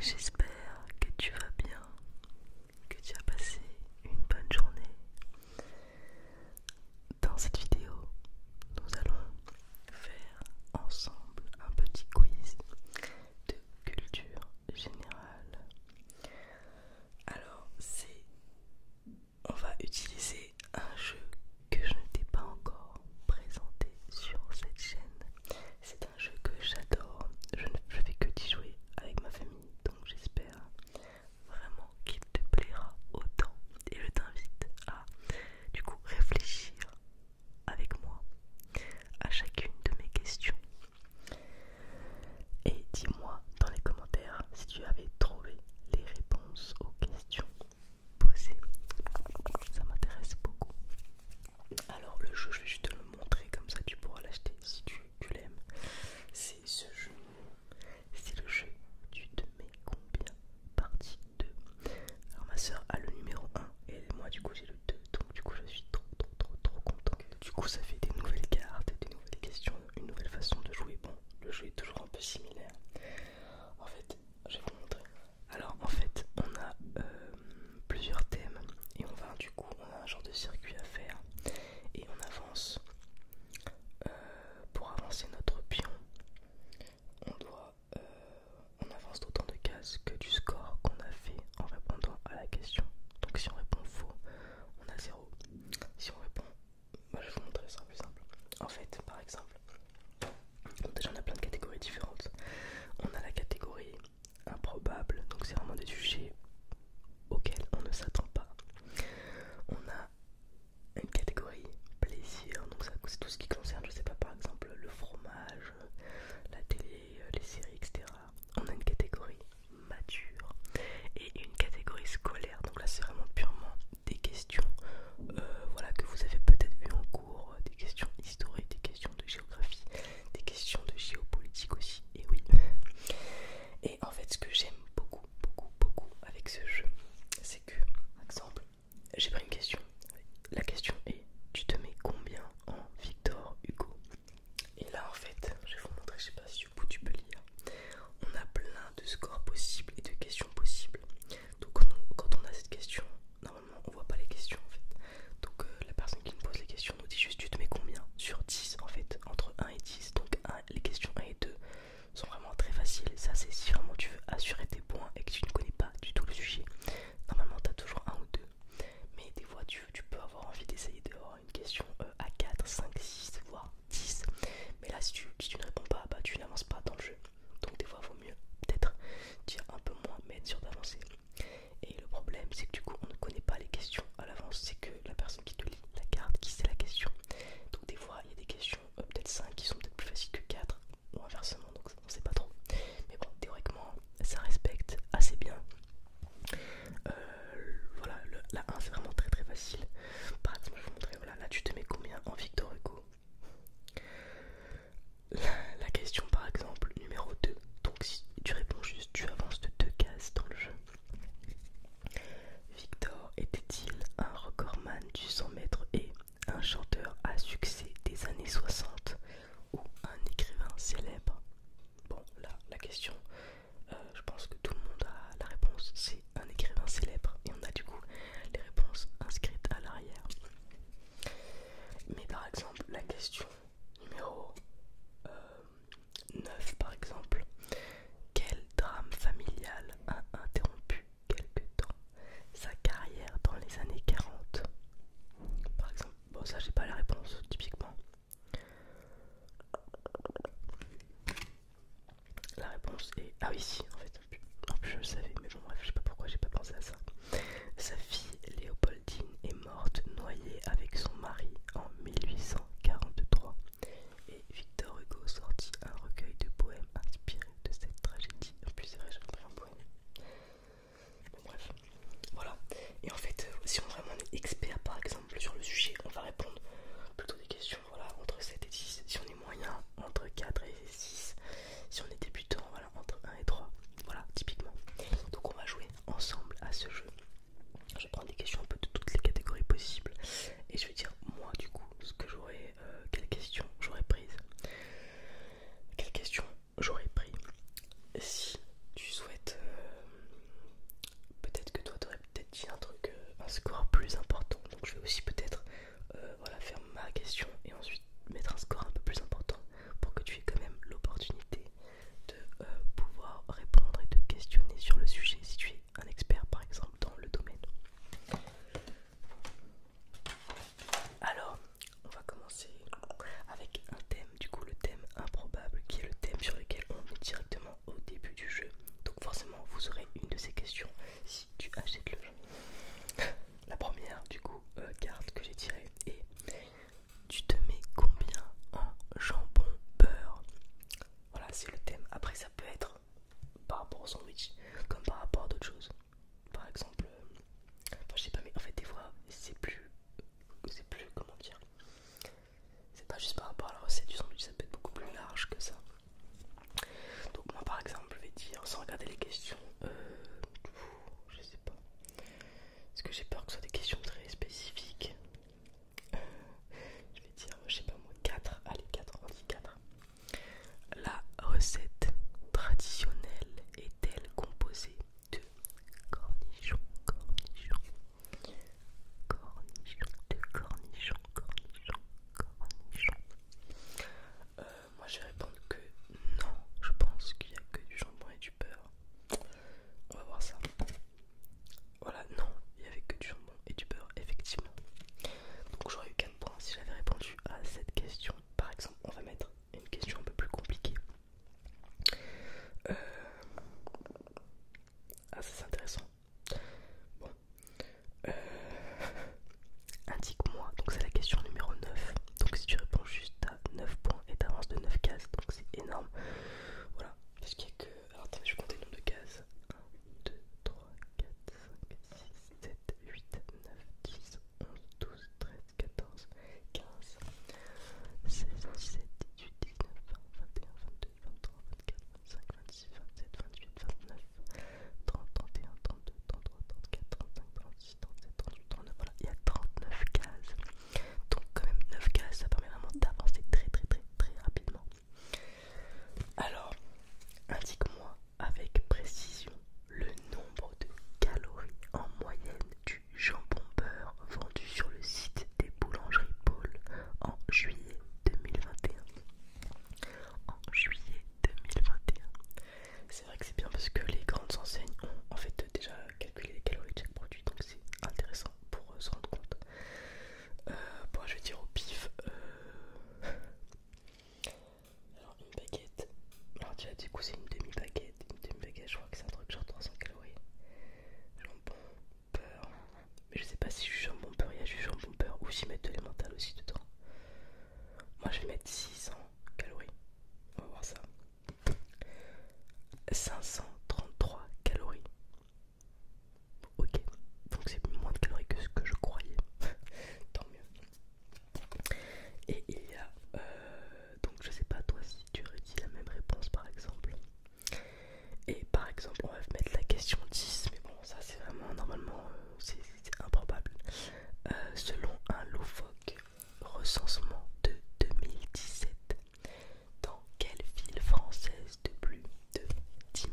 J'espère que tu vas bien, que tu as passé une bonne journée. Dans cette vidéo, nous allons faire ensemble un petit quiz de culture générale. Alors, on va utiliser un jeu que je ne t'ai pas encore présenté sur cette chaîne. C'est un jeu que j'adore. Je fais que d'y jouer avec ma famille, donc j'espère vraiment qu'il te plaira autant. Et je t'invite à du coup réfléchir avec moi à chacune de mes questions. Et dis-moi dans les commentaires si tu avais trouvé les réponses aux questions posées. Ça m'intéresse beaucoup. Alors le jeu, je vais juste te le montrer, comme ça tu pourras l'acheter si tu l'aimes. C'est ce jeu. C'est le jeu Tu te mets combien partie 2. Alors ma soeur a le numéro 1 et moi du coup j'ai le 2. Donc du coup je suis trop content. Du coup ça fait des nouvelles cartes, des nouvelles questions, une nouvelle façon de jouer. Bon, le jeu est toujours un peu similaire. En fait, je vais vous montrer. Alors en fait on a plusieurs thèmes et on a un genre de circuit à faire et on avance. Pour avancer notre pion, on avance d'autant de cases que du score qu'on a fait en répondant à la question. Donc si on répond faux, on a 0. Si on répond, moi je vais vous montrer ça plus simple. En fait, par exemple, déjà on a plein de catégories différentes. On a la catégorie improbable, donc c'est vraiment des sujets auxquels on ne s'attend pas. On a une catégorie plaisir, donc ça c'est tout ce qui concerne, je sais pas, par exemple le fromage, la télé, les séries, etc. On a une catégorie mature et une catégorie scolaire, donc là c'est vraiment purement des questions voilà, que vous avez peut-être vu en cours, des questions historiques, des questions de géographie, des questions de géopolitique aussi, et oui. Et en fait ce que j'aime beaucoup avec ce jeu, c'est que, par exemple, j'ai pris une question. La question est: tu te mets combien en Victor Hugo? Et là en fait, je vais vous montrer, je sais pas si du coup tu peux lire. On a plein de scores possibles et de questions possibles. Donc quand on a cette question, normalement on voit pas les questions en fait. Donc la personne qui nous pose les questions nous dit juste: tu te mets combien sur 10 en fait, entre 1 et 10. Donc les questions 1 et 2 sont vraiment très faciles. Ça c'est si vraiment tu veux assurer tes points et que tu ne connais pas du tout le sujet. Normalement tu as toujours 1 ou 2. Mais des fois tu peux avoir envie d'essayer d'avoir une question à 4, 5, 6, voire 10. Mais là si tu ne réponds pas, bah tu n'avances pas dans le jeu. Donc des fois il vaut mieux peut-être dire un peu moins mais être sûr d'avancer. Et le problème c'est que du coup on ne connaît pas les questions à l'avance. C'est que la personne qui te lit la carte qui sait la question. Donc des fois il y a des questions peut-être 5 qui sont peut-être plus faciles que 4 ou inversement, donc on ne sait pas trop. Mais bon, théoriquement ça respecte assez bien. Voilà, la 1 c'est vraiment très facile. Par exemple, je vais vous montrer, voilà, là tu te mets combien en Victor Hugo? La question par exemple numéro 2. Donc si tu réponds juste, tu avances de 2 cases dans le jeu. Victor était-il un recordman du 100 mètres et un chanteur à succès des années 60 ou un écrivain célèbre? Bon, là, la question, je pense que tout le monde a la réponse, c'est un écrivain célèbre. Et on a du coup les réponses inscrites à l'arrière. Mais par exemple, la question numéro 9 par exemple: quel drame familial a interrompu quelque temps sa carrière dans les années 40? Par exemple, bon ça j'ai pas la réponse typiquement. La réponse est... Ah oui si, en plus je le savais, mais bon bref, je sais pas pourquoi j'ai pas pensé à ça. Sa fille Léopoldine est morte noyée avec son mari en 1843 et Victor Hugo sortit un recueil de poèmes inspiré de cette tragédie. En plus c'est vrai, j'avais pris un poème. Bon bref, voilà. Et en fait, si on vraiment est expert par exemple sur le sujet, on va répondre plutôt des questions voilà, entre 7 et 10. Si on est moyen, entre 4 et 6. Si on est débutant, voilà, entre 1 et 3. Voilà, typiquement. Donc on va jouer ensemble à ce jeu. Je vais prendre des questions 533 calories. Ok, donc c'est moins de calories que ce que je croyais. Tant mieux. Et il y a, donc je sais pas toi si tu aurais dit la même réponse par exemple. Et par exemple, on va mettre la question 10, mais bon, ça c'est vraiment normalement, c'est improbable. Selon un loufoque recensement de 2017, dans quelle ville française de plus de 10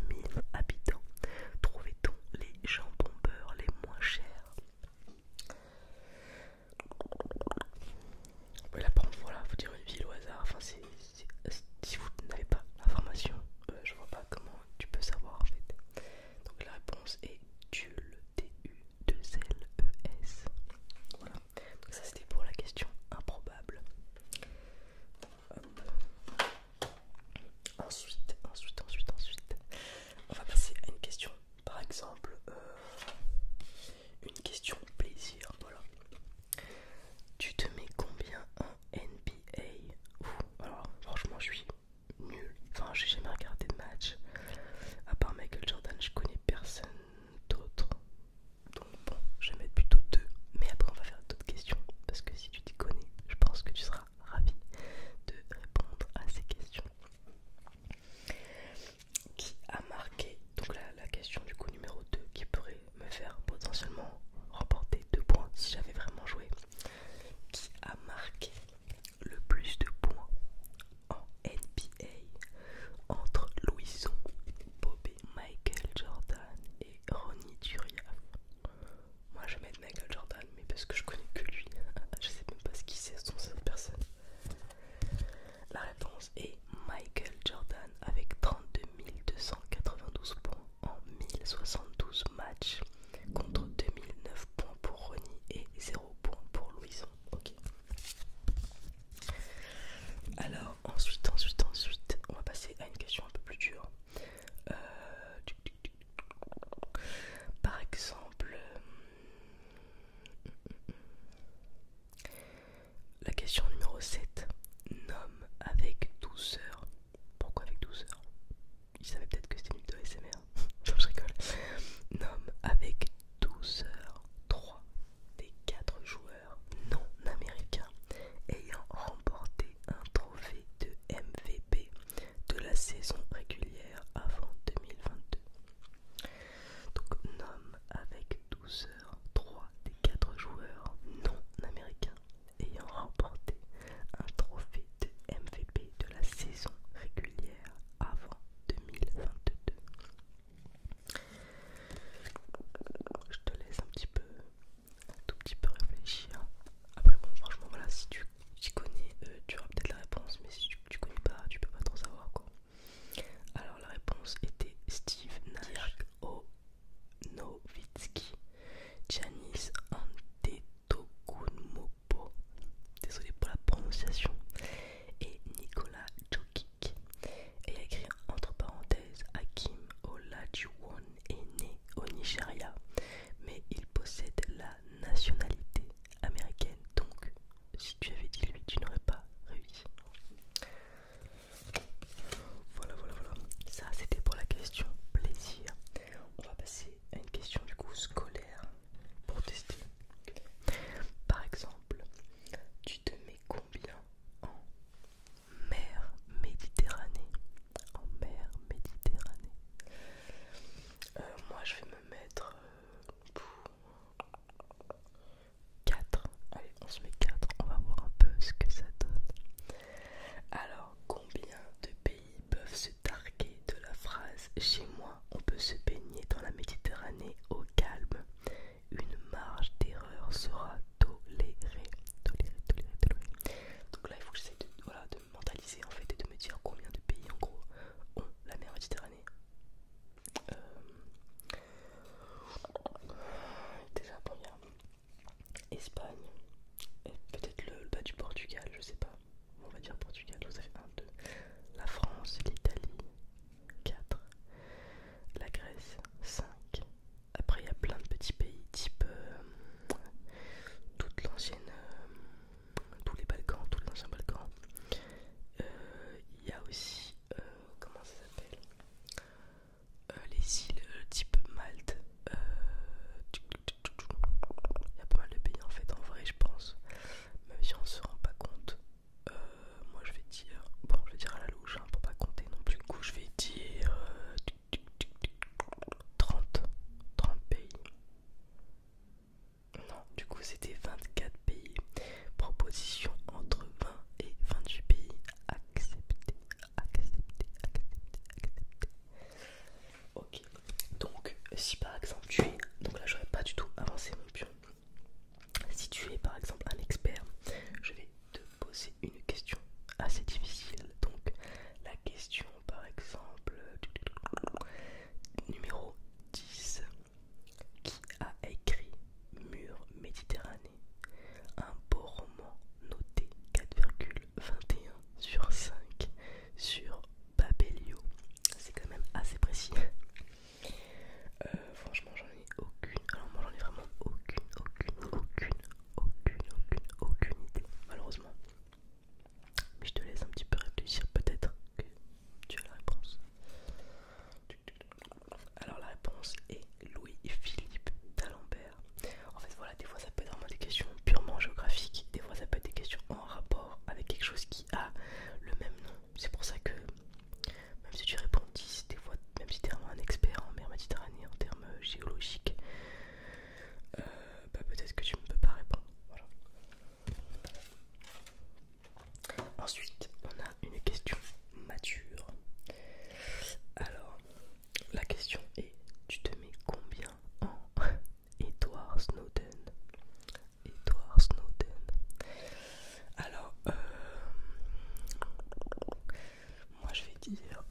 dire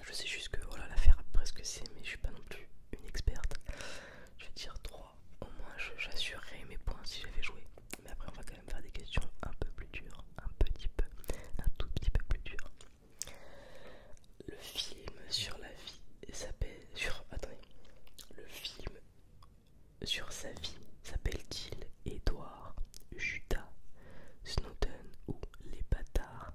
je sais juste que voilà, l'affaire a presque c'est, mais je suis pas non plus une experte. Je vais dire 3. Au moins j'assurerai mes points si j'avais joué. Mais après on va quand même faire des questions un peu plus dures. Un petit peu. Un tout petit peu plus dures. Le film sur la vie s'appelle... Attendez. Le film sur sa vie s'appelle-t-il Edward, Judas, Snowden ou Les Bâtards?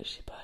je sais pas,